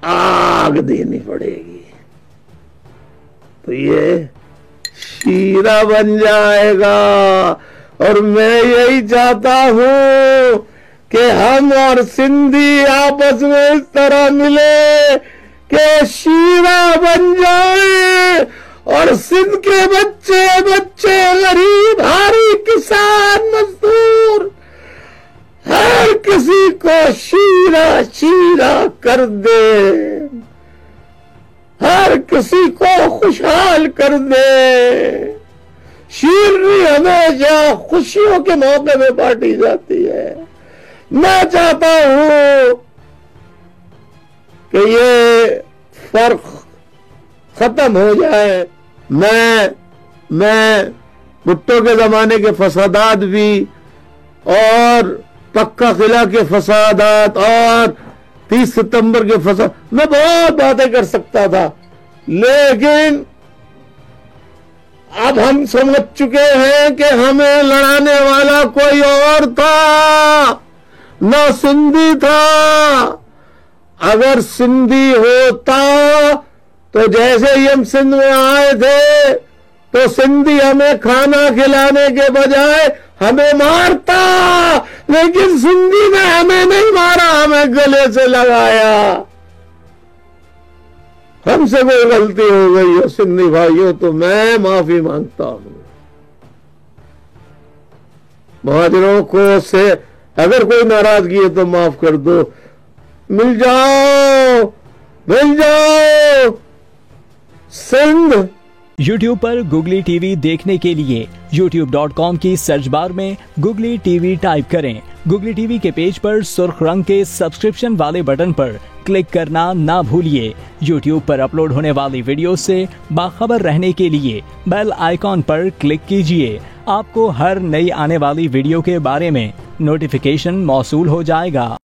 आग देनी पड़ेगी, तो ये शीरा बन जाएगा। और मैं यही चाहता हूं कि हम और सिंधी आपस में इस तरह मिले कि शीरा बन जाए, और सिंध के बच्चे बच्चे, गरीब, हारी, किसान, मजदूर, हर किसी को शीरा शीरा कर दे, हर किसी को खुशहाल कर दे। शीरनी हमेशा खुशियों के मौके में बांटी जाती है। मैं चाहता हूं कि ये फर्क खत्म हो जाए। मैं भुट्टो के जमाने के फसादात भी और पक्का किला के फसादात और 30 सितंबर के फसाद, मैं बहुत बातें कर सकता था, लेकिन अब हम समझ चुके हैं कि हमें लड़ाने वाला कोई और था, ना सिंधी था। अगर सिंधी होता तो जैसे ही हम सिंध में आए थे तो सिंधी हमें खाना खिलाने के बजाय हमें मारता, लेकिन सिंधी ने हमें नहीं मारा, हमें गले से लगाया। हमसे कोई गलती हो गई हो सिंधी भाइयों तो मैं माफी मांगता हूं। महाजनों को से अगर कोई नाराजगी है तो माफ कर दो। मिल जाओ, मिल जाओ सिंध। YouTube पर गुगली टीवी देखने के लिए youtube.com की सर्च बार में गुगली टीवी टाइप करें। गुगली टीवी के पेज पर सुर्ख रंग के सब्सक्रिप्शन वाले बटन पर क्लिक करना ना भूलिए। YouTube पर अपलोड होने वाली वीडियो से बाखबर रहने के लिए बेल आइकॉन पर क्लिक कीजिए। आपको हर नई आने वाली वीडियो के बारे में नोटिफिकेशन मौसूल हो जाएगा।